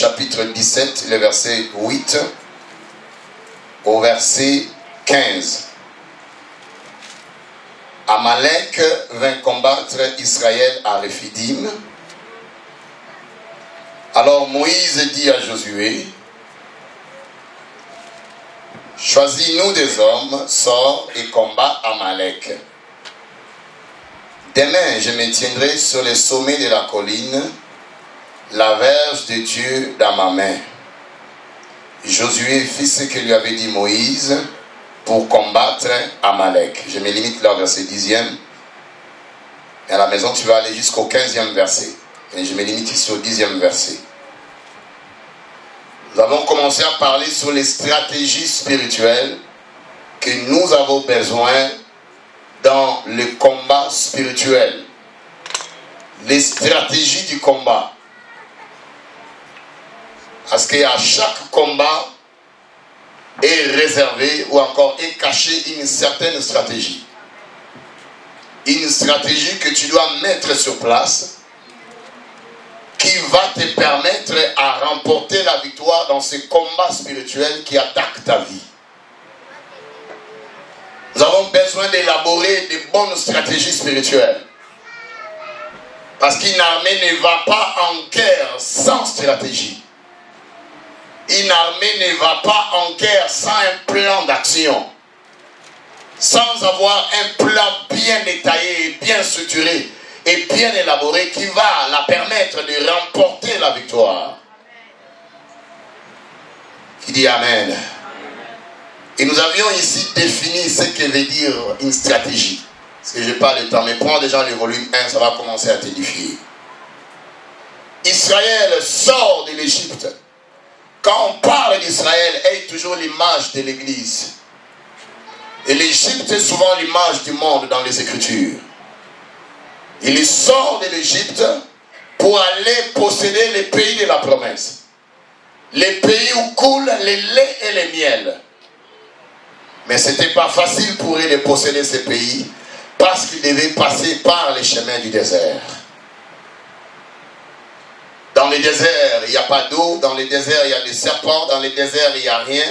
chapitre 17, le verset 8 au verset 15. Amalek vint combattre Israël à Rephidim. Alors Moïse dit à Josué, choisis-nous des hommes, sors et combat Amalek. Demain, je me tiendrai sur le sommet de la colline, la verge de Dieu dans ma main. Josué fit ce que lui avait dit Moïse pour combattre Amalek. Je me limite là au verset 10e. Et à la maison, tu vas aller jusqu'au 15e verset. Et je me limite ici au 10e verset. Nous avons commencé à parler sur les stratégies spirituelles que nous avons besoin dans le combat spirituel. Les stratégies du combat. Parce qu'à chaque combat est réservé ou encore est cachée une certaine stratégie. Une stratégie que tu dois mettre sur place qui va te permettre à remporter la victoire dans ce combat spirituel qui attaque ta vie. Nous avons besoin d'élaborer de bonnes stratégies spirituelles. Parce qu'une armée ne va pas en guerre sans stratégie. Une armée ne va pas en guerre sans un plan d'action. Sans avoir un plan bien détaillé, bien structuré et bien élaboré qui va la permettre de remporter la victoire. Qui dit Amen. Et nous avions ici défini ce que veut dire une stratégie. Parce que je n'ai pas le temps, mais prends déjà le volume 1, ça va commencer à t'édifier. Israël sort de l'Égypte. Quand on parle d'Israël, est toujours l'image de l'Église. Et l'Égypte est souvent l'image du monde dans les Écritures. Il sort de l'Égypte pour aller posséder les pays de la promesse. Les pays où coulent les laits et les miels. Mais ce n'était pas facile pour eux de posséder ces pays parce qu'ils devaient passer par les chemins du désert. Dans les déserts, il n'y a pas d'eau. Dans les déserts, il y a des serpents. Dans les déserts, il n'y a rien.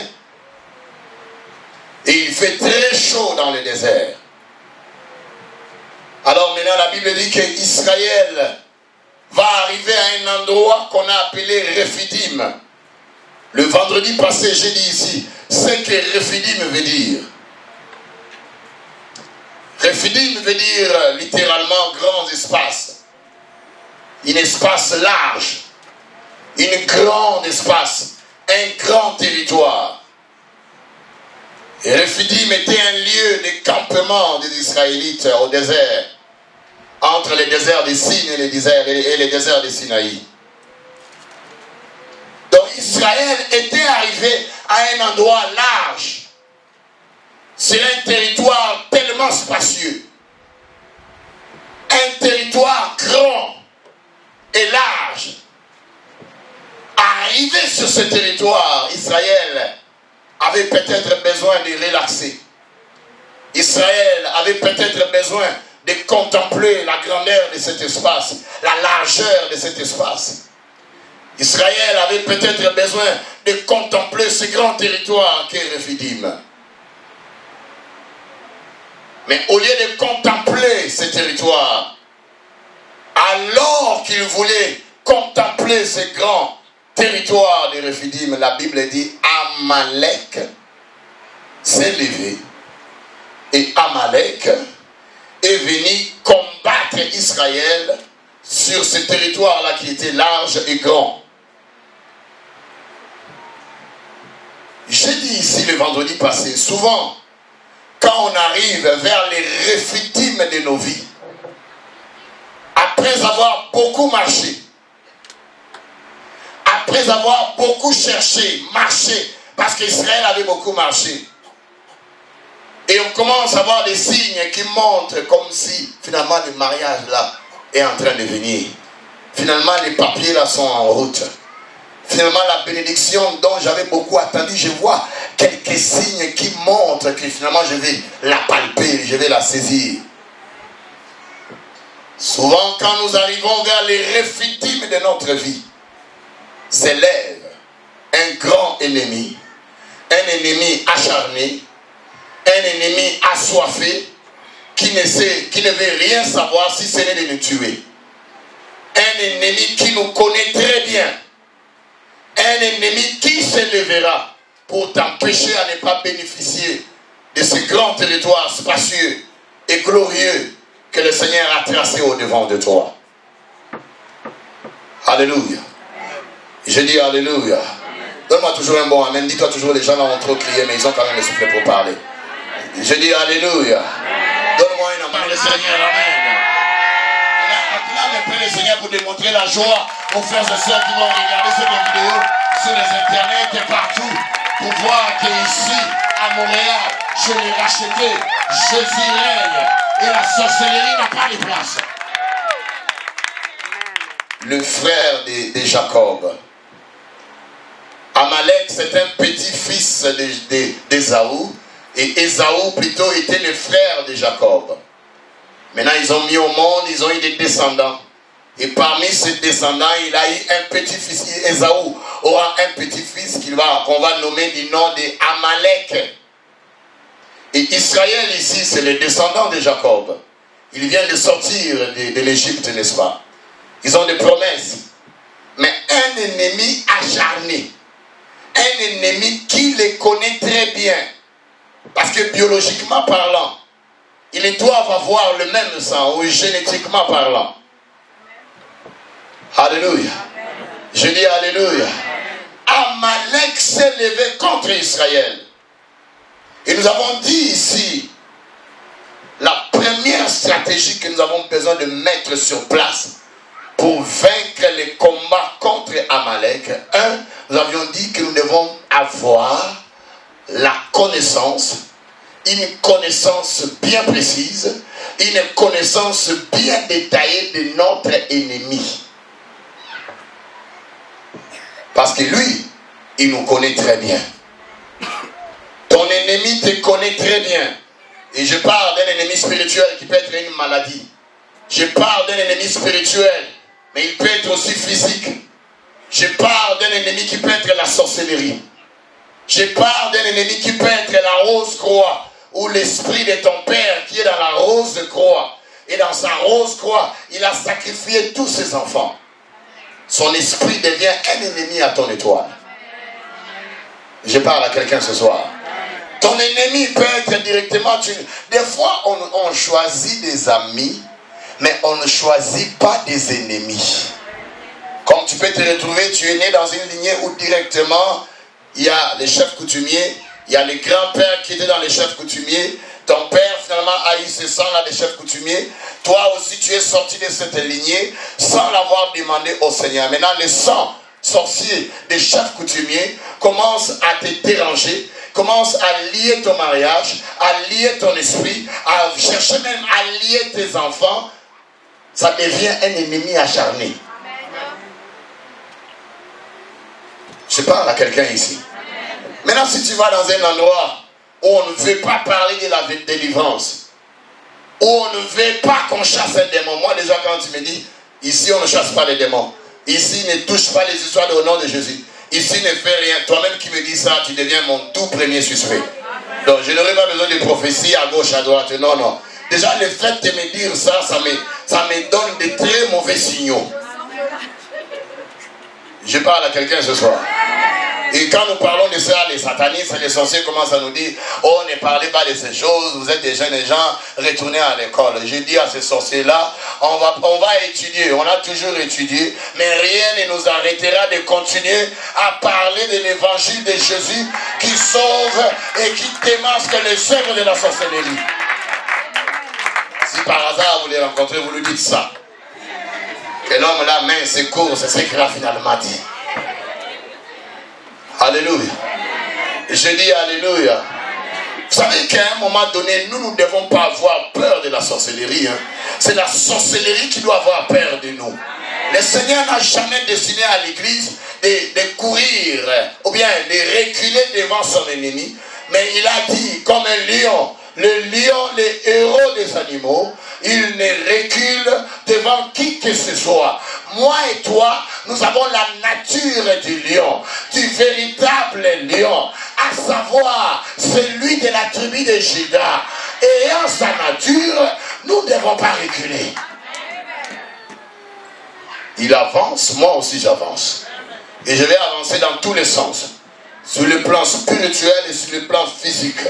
Et il fait très chaud dans le désert. Alors maintenant, la Bible dit qu'Israël va arriver à un endroit qu'on a appelé Rephidim. Le vendredi passé, j'ai dit ici, ce que Rephidim veut dire. Rephidim veut dire littéralement grand espace. Un espace large, un grand espace, un grand territoire. Et Rephidim était un lieu de campement des Israélites au désert, entre les déserts de Sin et les déserts de Sinaï. Donc Israël était arrivé à un endroit large, sur un territoire tellement spacieux, un territoire grand et large. Arrivé sur ce territoire, Israël avait peut-être besoin de relaxer. Israël avait peut-être besoin de contempler la grandeur de cet espace, la largeur de cet espace. Israël avait peut-être besoin de contempler ce grand territoire qu'est Rephidim. Mais au lieu de contempler ce territoire, alors qu'il voulait contempler ce grand territoire de Rephidim, la Bible dit Amalek s'est levé et Amalek est venu combattre Israël sur ce territoire-là qui était large et grand. J'ai dit ici le vendredi passé, souvent, quand on arrive vers les Rephidim de nos vies, après avoir beaucoup marché, après avoir beaucoup cherché, marché, parce qu'Israël avait beaucoup marché, et on commence à voir des signes qui montrent comme si finalement le mariage là est en train de venir. Finalement les papiers là sont en route. Finalement la bénédiction dont j'avais beaucoup attendu, je vois quelques signes qui montrent que finalement je vais la palper, je vais la saisir. Souvent quand nous arrivons vers les Rephidim de notre vie, s'élève un grand ennemi, un ennemi acharné, un ennemi assoiffé, qui ne veut rien savoir si ce n'est de nous tuer. Un ennemi qui nous connaît très bien. Un ennemi qui se lèvera pour t'empêcher à ne pas bénéficier de ce grand territoire spacieux et glorieux que le Seigneur a tracé au-devant de toi. Alléluia. Je dis Alléluia. Donne-moi toujours un bon amen. Dis-toi toujours, les gens là ont trop crié, mais ils ont quand même le souffle pour parler. Je dis Alléluia. Donne-moi un amen. Le Seigneur, amen. Acclame le Seigneur pour démontrer la joie aux frères et sœurs qui vont regarder cette vidéo sur les internets et partout pour voir qu'ici, à Montréal, je l'ai racheté. Jésus règne et la sorcellerie n'a pas de place. Le frère de Jacob. Amalek, c'est un petit-fils d'Ésaü. Et Ésaü plutôt était le frère de Jacob. Maintenant, ils ont mis au monde, ils ont eu des descendants. Et parmi ces descendants, il a eu un petit-fils. Ésaü aura un petit-fils qu'on va nommer du nom d'Amalek. Et Israël ici, c'est le descendant de Jacob. Il vient de sortir de l'Égypte, n'est-ce pas? Ils ont des promesses. Mais un ennemi acharné. Un ennemi qui les connaît très bien. Parce que biologiquement parlant, ils doivent avoir le même sang, ou génétiquement parlant. Alléluia. Je dis Alléluia. Amalek s'est levé contre Israël. Et nous avons dit ici, la première stratégie que nous avons besoin de mettre sur place pour vaincre les combats contre Amalek. Nous avions dit que nous devons avoir la connaissance, une connaissance bien précise, une connaissance bien détaillée de notre ennemi. Parce que lui, il nous connaît très bien. Ton ennemi te connaît très bien. Et je parle d'un ennemi spirituel qui peut être une maladie. Je parle d'un ennemi spirituel, mais il peut être aussi physique. Je parle d'un ennemi qui peut être la sorcellerie. Je parle d'un ennemi qui peut être la rose croix, ou l'esprit de ton père qui est dans la rose croix. Et dans sa rose croix, il a sacrifié tous ses enfants. Son esprit devient un ennemi à ton étoile. Je parle à quelqu'un ce soir. Ton ennemi peut être directement... Des fois, on choisit des amis, mais on ne choisit pas des ennemis. Comme tu peux te retrouver, tu es né dans une lignée où directement, il y a les chefs coutumiers, il y a les grands-pères qui étaient dans les chefs coutumiers. Ton père, finalement, a eu ce sang-là des chefs coutumiers. Toi aussi, tu es sorti de cette lignée sans l'avoir demandé au Seigneur. Maintenant, le sang sorcier des chefs coutumiers commence à te déranger, commence à lier ton mariage, à lier ton esprit, à chercher même à lier tes enfants. Ça devient un ennemi acharné. Je parle à quelqu'un ici. Maintenant, si tu vas dans un endroit où on ne veut pas parler de la délivrance, où on ne veut pas qu'on chasse un démon. Moi, déjà, quand tu me dis, ici, on ne chasse pas les démons. Ici, ne touche pas les histoires au nom de Jésus. Ici, ne fais rien. Toi-même qui me dis ça, tu deviens mon tout premier suspect. Donc, je n'aurai pas besoin de prophéties à gauche, à droite. Non, non. Déjà, le fait de me dire ça, ça me donne de très mauvais signaux. Je parle à quelqu'un ce soir. Et quand nous parlons de ça, les satanistes, les sorciers commencent à nous dire, oh, ne parlez pas de ces choses, vous êtes des jeunes gens, retournez à l'école. Je dis à ces sorciers-là, on va étudier, on a toujours étudié, mais rien ne nous arrêtera de continuer à parler de l'évangile de Jésus qui sauve et qui démasque les œuvres de la sorcellerie. Si par hasard vous les rencontrez, vous lui dites ça. Que l'homme là, main, ses cours, c'est ce qu'il a finalement dit. Alléluia. Je dis Alléluia. Vous savez qu'à un moment donné, nous ne devons pas avoir peur de la sorcellerie. Hein. C'est la sorcellerie qui doit avoir peur de nous. Le Seigneur n'a jamais destiné à l'église de courir ou bien de reculer devant son ennemi. Mais il a dit, comme un lion, le lion, les héros des animaux, il ne recule devant qui que ce soit. Moi et toi, nous avons la nature du lion, du véritable lion, à savoir celui de la tribu de Juda. Ayant sa nature, nous ne devons pas reculer. Il avance, moi aussi j'avance. Et je vais avancer dans tous les sens. Sur le plan spirituel et sur le plan physique.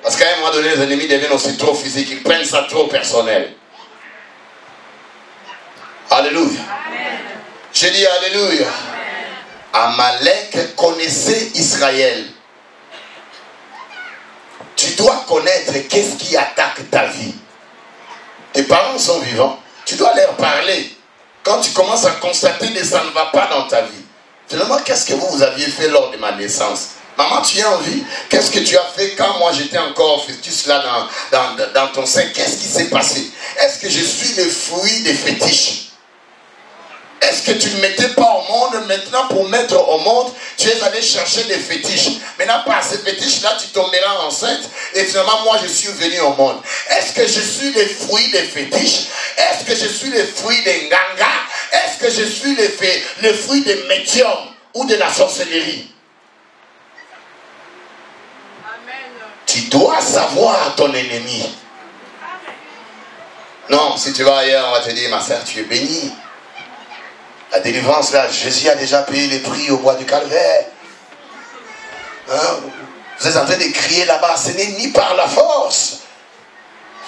Parce qu'à un moment donné, les ennemis deviennent aussi trop physiques. Ils prennent ça trop personnel. Alléluia. J'ai dit alléluia. Amalek connaissait Israël. Tu dois connaître qu'est-ce qui attaque ta vie. Tes parents sont vivants. Tu dois leur parler. Quand tu commences à constater que ça ne va pas dans ta vie, finalement, qu'est-ce que vous aviez fait lors de ma naissance? Maman, tu es en vie? Qu'est-ce que tu as fait quand moi j'étais encore fœtus là dans ton sein? Qu'est-ce qui s'est passé? Est-ce que je suis le fruit des fétiches? Est-ce que tu ne mettais pas au monde? Maintenant, pour mettre au monde, tu es allé chercher des fétiches. Maintenant, par ces fétiches-là, tu tomberas enceinte. Et finalement, moi, je suis venu au monde. Est-ce que je suis le fruit des fétiches? Est-ce que je suis le fruit des nganga? Est-ce que je suis le fruit des médiums ou de la sorcellerie? Amen. Tu dois savoir ton ennemi. Non, si tu vas ailleurs, on va te dire, ma soeur, tu es bénie. La délivrance, là, Jésus a déjà payé les prix au bois du Calvaire. Hein? Vous êtes en train de crier là-bas, ce n'est ni par la force.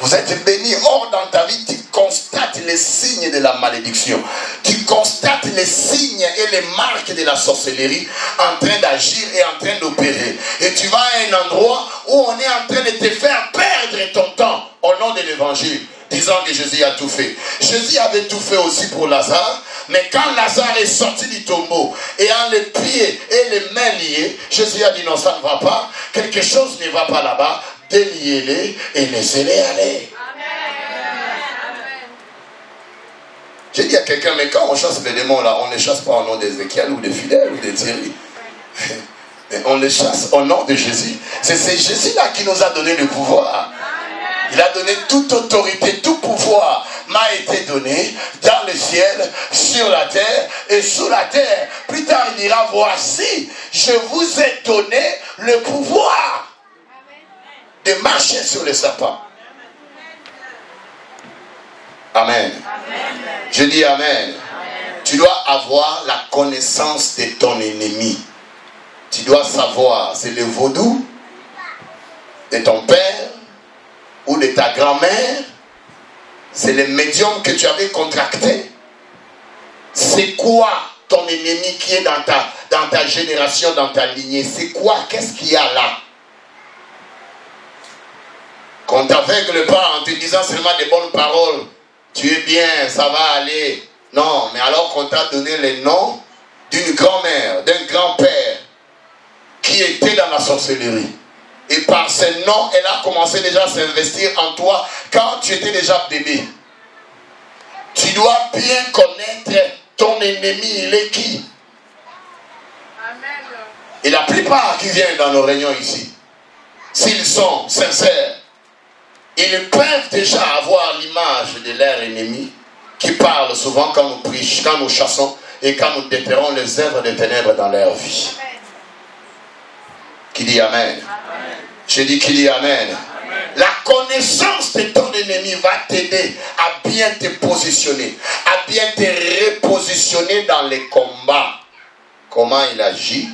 Vous êtes bénis. Or, dans ta vie, tu constates les signes de la malédiction. Tu constates les signes et les marques de la sorcellerie en train d'agir et en train d'opérer. Et tu vas à un endroit où on est en train de te faire perdre ton temps au nom de l'évangile, disant que Jésus a tout fait. Jésus avait tout fait aussi pour Lazare. Mais quand Lazare est sorti du tombeau, ayant les pieds et les mains liés, Jésus a dit non, ça ne va pas. Quelque chose ne va pas là-bas. Déliez-les et laissez-les aller. Amen. J'ai dit à quelqu'un, mais quand on chasse les démons là, on ne les chasse pas au nom d'Ézéchiel ou de Fidèle ou de Thierry. On les chasse au nom de Jésus. C'est Jésus-là qui nous a donné le pouvoir. Il a donné toute autorité, tout pouvoir m'a été donné dans le ciel, sur la terre et sous la terre. Plus tard, il dira, voici, je vous ai donné le pouvoir de marcher sur les serpents. Amen. Je dis amen. Tu dois avoir la connaissance de ton ennemi. Tu dois savoir, c'est le vaudou de ton père ou de ta grand-mère. C'est le médium que tu avais contracté. C'est quoi ton ennemi qui est dans ta génération, dans ta lignée? C'est quoi? Qu'est-ce qu'il y a là? Qu'on t'aveugle pas en te disant seulement des bonnes paroles. Tu es bien, ça va aller. Non, mais alors qu'on t'a donné le nom d'une grand-mère, d'un grand-père qui était dans la sorcellerie. Et par ce nom, elle a commencé déjà à s'investir en toi quand tu étais déjà bébé. Tu dois bien connaître ton ennemi, il est qui? Amen. Et la plupart qui viennent dans nos réunions ici, s'ils sont sincères, ils peuvent déjà avoir l'image de leur ennemi qui parle souvent quand nous prêchons, quand nous chassons et quand nous déterrons les œuvres des ténèbres dans leur vie. Amen. Qui dit Amen? Amen. Je dis qui dit Amen. Amen. La connaissance de ton ennemi va t'aider à bien te positionner, à bien te repositionner dans les combats. Comment il agit,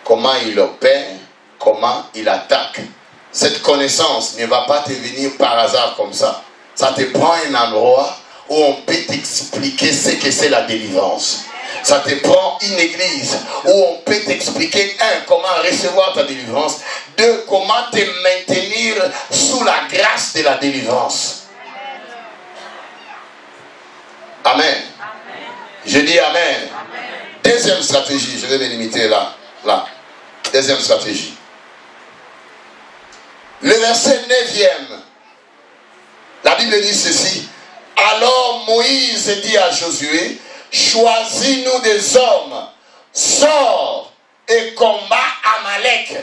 comment il opère, comment il attaque. Cette connaissance ne va pas te venir par hasard comme ça. Ça te prend un endroit où on peut t'expliquer ce que c'est la délivrance. Ça te prend une église où on peut t'expliquer, comment recevoir ta délivrance. 2, comment te maintenir sous la grâce de la délivrance. Amen. Je dis Amen. Deuxième stratégie, je vais me limiter là. Deuxième stratégie. Le verset 9e. La Bible dit ceci. Alors Moïse dit à Josué, choisis-nous des hommes, sors et combat Amalek.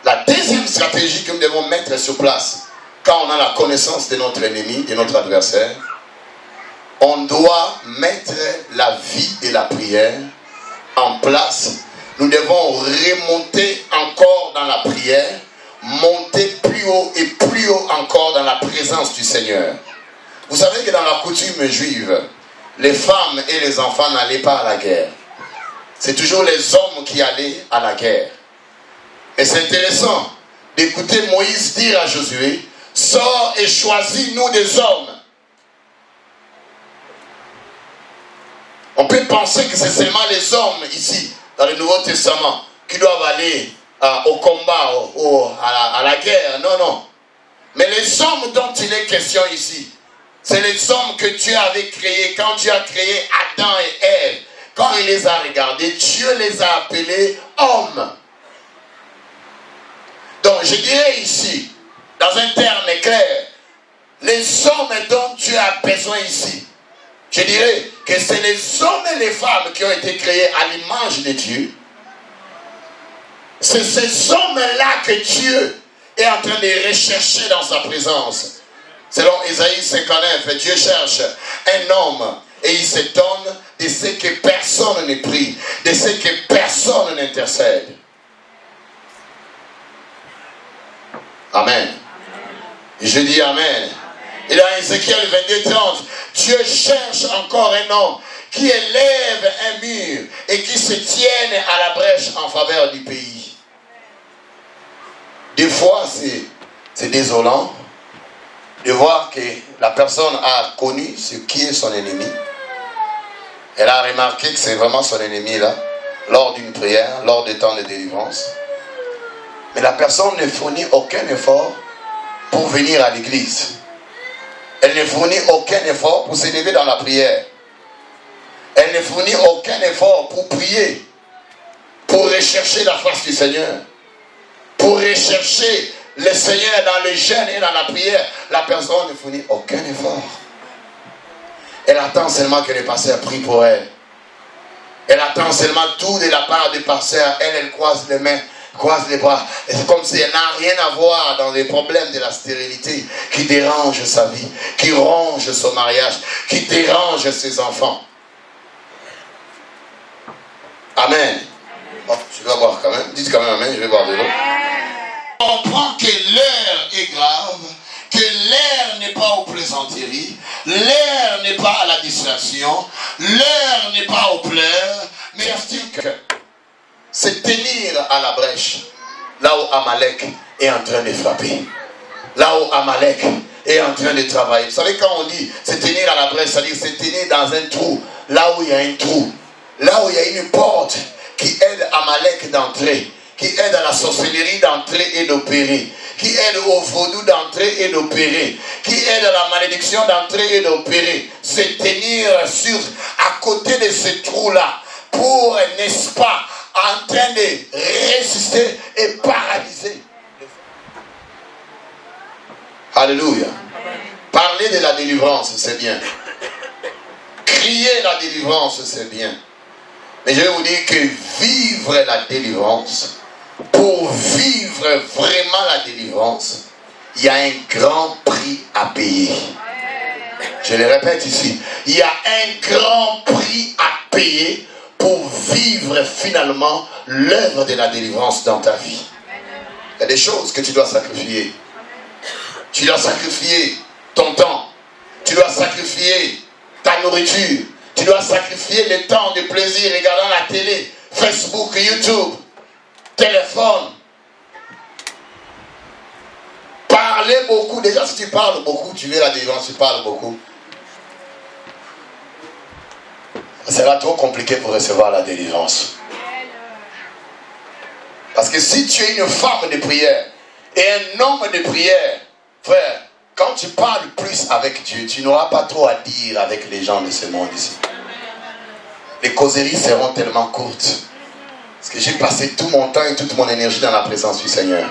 La La deuxième stratégie que nous devons mettre sur place, quand on a la connaissance de notre ennemi, de notre adversaire, on doit mettre la vie de la prière en place. Nous devons remonter encore dans la prière, monter plus haut et plus haut encore dans la présence du Seigneur. Vous savez que dans la coutume juive, les femmes et les enfants n'allaient pas à la guerre. C'est toujours les hommes qui allaient à la guerre. Et c'est intéressant d'écouter Moïse dire à Josué, « Sors et choisis-nous des hommes. » On peut penser que c'est seulement les hommes ici, dans le Nouveau Testament, qui doivent aller au combat, à la guerre. Non, non. Mais les hommes dont il est question ici, c'est les hommes que Dieu avait créés. Quand Dieu a créé Adam et Ève, quand il les a regardés, Dieu les a appelés hommes. Donc je dirais ici, dans un terme clair, les hommes dont Dieu a besoin ici, je dirais que c'est les hommes et les femmes qui ont été créés à l'image de Dieu. C'est ces hommes-là que Dieu est en train de rechercher dans sa présence. Selon Ésaïe 59, Dieu cherche un homme et il s'étonne de ce que personne ne prie, de ce que personne n'intercède. Amen. Je dis Amen. Et dans Ézéchiel 22, 30, Dieu cherche encore un homme qui élève un mur et qui se tienne à la brèche en faveur du pays. Des fois, c'est désolant de voir que la personne a connu ce qui est son ennemi. Elle a remarqué que c'est vraiment son ennemi là, lors d'une prière, lors des temps de délivrance. Mais la personne ne fournit aucun effort pour venir à l'église. Elle ne fournit aucun effort pour s'élever dans la prière. Elle ne fournit aucun effort pour prier, pour rechercher la face du Seigneur, pour rechercher le Seigneur dans le jeûne et dans la prière. La personne ne fournit aucun effort. Elle attend seulement que le pasteur prie pour elle. Elle attend seulement tout de la part du pasteur. Elle croise les mains, croise les bras. C'est comme si elle n'a rien à voir dans les problèmes de la stérilité qui dérangent sa vie, qui ronge son mariage, qui dérange ses enfants. Amen. Bon, je vais boire quand même. Dites quand même Amen, je vais boire de l'eau. On comprend que l'heure est grave, que l'heure n'est pas aux plaisanteries, l'heure n'est pas à la distraction, l'heure n'est pas aux pleurs, mais c'est tenir à la brèche, là où Amalek est en train de frapper, là où Amalek est en train de travailler. Vous savez, quand on dit c'est tenir à la brèche, c'est-à-dire c'est tenir dans un trou, là où il y a un trou, là où il y a une porte qui aide Amalek d'entrer, qui aide à la sorcellerie d'entrer et d'opérer, qui aide au vaudou d'entrer et d'opérer, qui aide à la malédiction d'entrer et d'opérer. Se tenir à côté de ce trou-là pour, n'est-ce pas, en train de résister et paralyser. Alléluia. Parler de la délivrance, c'est bien. Crier la délivrance, c'est bien. Mais je vais vous dire que vivre la délivrance, pour vivre vraiment la délivrance, il y a un grand prix à payer. Je le répète ici. Il y a un grand prix à payer pour vivre finalement l'œuvre de la délivrance dans ta vie. Il y a des choses que tu dois sacrifier. Tu dois sacrifier ton temps. Tu dois sacrifier ta nourriture. Tu dois sacrifier le temps de plaisir regardant la télé, Facebook, YouTube, téléphone. Parler beaucoup. Déjà, si tu parles beaucoup, tu veux la délivrance, tu parles beaucoup. Ça sera trop compliqué pour recevoir la délivrance. Parce que si tu es une femme de prière et un homme de prière, frère, quand tu parles plus avec Dieu, tu n'auras pas trop à dire avec les gens de ce monde ici. Les causeries seront tellement courtes. Parce que j'ai passé tout mon temps et toute mon énergie dans la présence du Seigneur.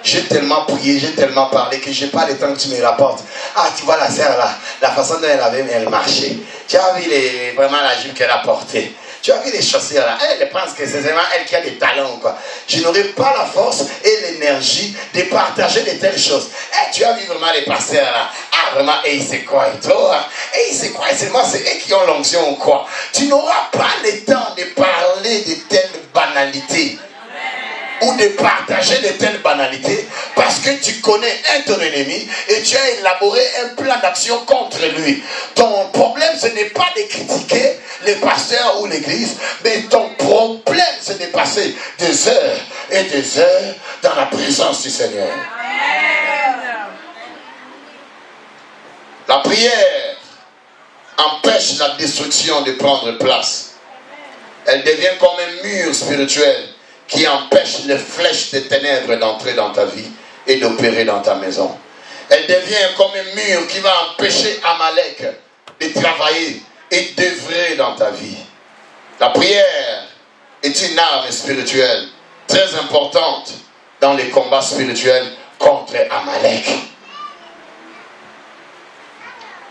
J'ai tellement prié, j'ai tellement parlé que je n'ai pas le temps que tu me rapportes. Ah, tu vois la sœur là, la façon dont elle marchait. Tu as vu vraiment la jupe qu'elle a portée. Tu as vu les chaussures là? Elle pense que c'est vraiment elle qui a des talents, quoi. Je n'aurai pas la force et l'énergie de partager de telles choses. Tu as vu vraiment les pasteurs là? Ah, vraiment, et c'est quoi et toi? Et c'est quoi? Seulement, c'est eux qui ont l'onction ou quoi? Tu n'auras pas le temps de parler de telles banalités. Ou de partager de telles banalités parce que tu connais ton ennemi et tu as élaboré un plan d'action contre lui. Ton problème, ce n'est pas de critiquer les pasteurs ou l'église, mais ton problème, c'est de passer des heures et des heures dans la présence du Seigneur. La prière empêche la destruction de prendre place. Elle devient comme un mur spirituel qui empêche les flèches des ténèbres d'entrer dans ta vie et d'opérer dans ta maison. Elle devient comme un mur qui va empêcher Amalek de travailler et d'œuvrer dans ta vie. La prière est une arme spirituelle très importante dans les combats spirituels contre Amalek.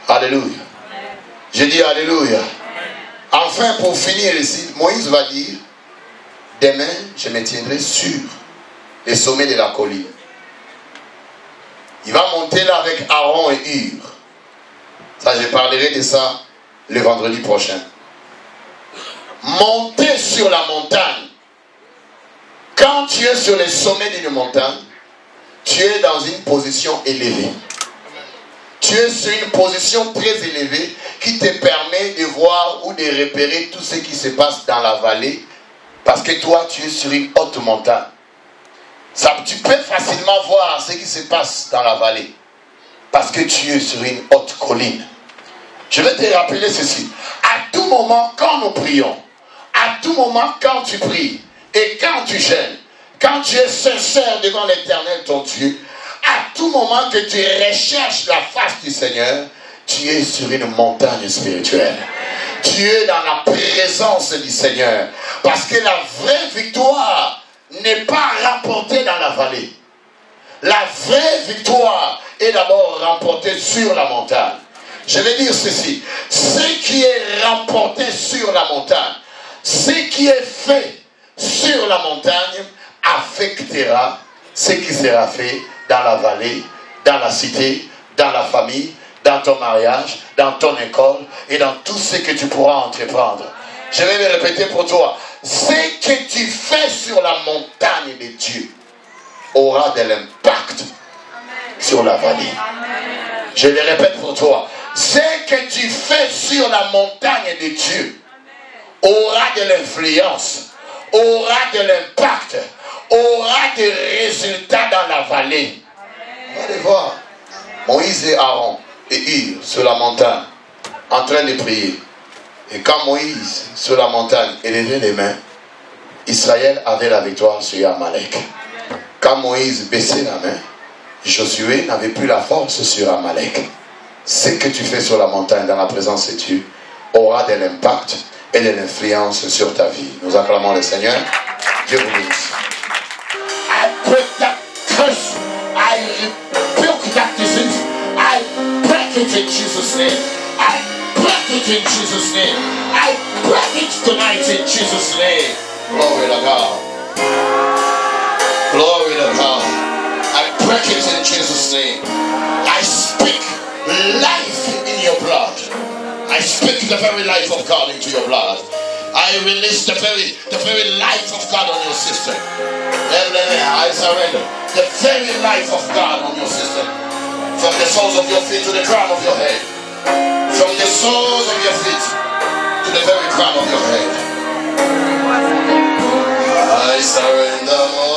Alléluia. Je dis Alléluia. Enfin, pour finir ici, Moïse va dire: demain, je me tiendrai sur les sommets de la colline. Il va monter là avec Aaron et Hur. Ça, je parlerai de ça le vendredi prochain. Monter sur la montagne. Quand tu es sur les sommets d'une montagne, tu es dans une position élevée. Tu es sur une position très élevée qui te permet de voir ou de repérer tout ce qui se passe dans la vallée. Parce que toi, tu es sur une haute montagne. Ça, tu peux facilement voir ce qui se passe dans la vallée. Parce que tu es sur une haute colline. Je vais te rappeler ceci. À tout moment, quand nous prions, à tout moment, quand tu pries, et quand tu gênes, quand tu es sincère devant l'Éternel, ton Dieu, à tout moment que tu recherches la face du Seigneur, tu es sur une montagne spirituelle. Tu es dans la présence du Seigneur. Parce que la vraie victoire n'est pas remportée dans la vallée. La vraie victoire est d'abord remportée sur la montagne. Je vais dire ceci. Ce qui est remporté sur la montagne, ce qui est fait sur la montagne, affectera ce qui sera fait dans la vallée, dans la cité, dans la famille, dans ton mariage, dans ton école et dans tout ce que tu pourras entreprendre. Je vais le répéter pour toi. Ce que tu fais sur la montagne de Dieu aura de l'impact sur la vallée. Je le répète pour toi. Ce que tu fais sur la montagne de Dieu aura de l'influence, aura de l'impact, aura des résultats dans la vallée. Allez voir. Moïse et Aaron et Hur sur la montagne en train de prier. Et quand Moïse sur la montagne élevait les mains, Israël avait la victoire sur Amalek. Quand Moïse baissait la main, Josué n'avait plus la force sur Amalek. Ce que tu fais sur la montagne dans la présence de Dieu aura de l'impact et de l'influence sur ta vie. Nous acclamons le Seigneur. Dieu vous bénisse. I break that curse. I rebuke that disease. I break it in Jesus' name. I break it in Jesus' name. I break it tonight in Jesus' name. Glory to God. Glory to God. I break it in Jesus' name. I speak life in your blood. I speak the very life of God into your blood. I release the very life of God on your sister. I surrender the very life of God on your sister. From the soles of your feet to the crown of your head. From the soles of your feet to the very crown of your head. I surrender.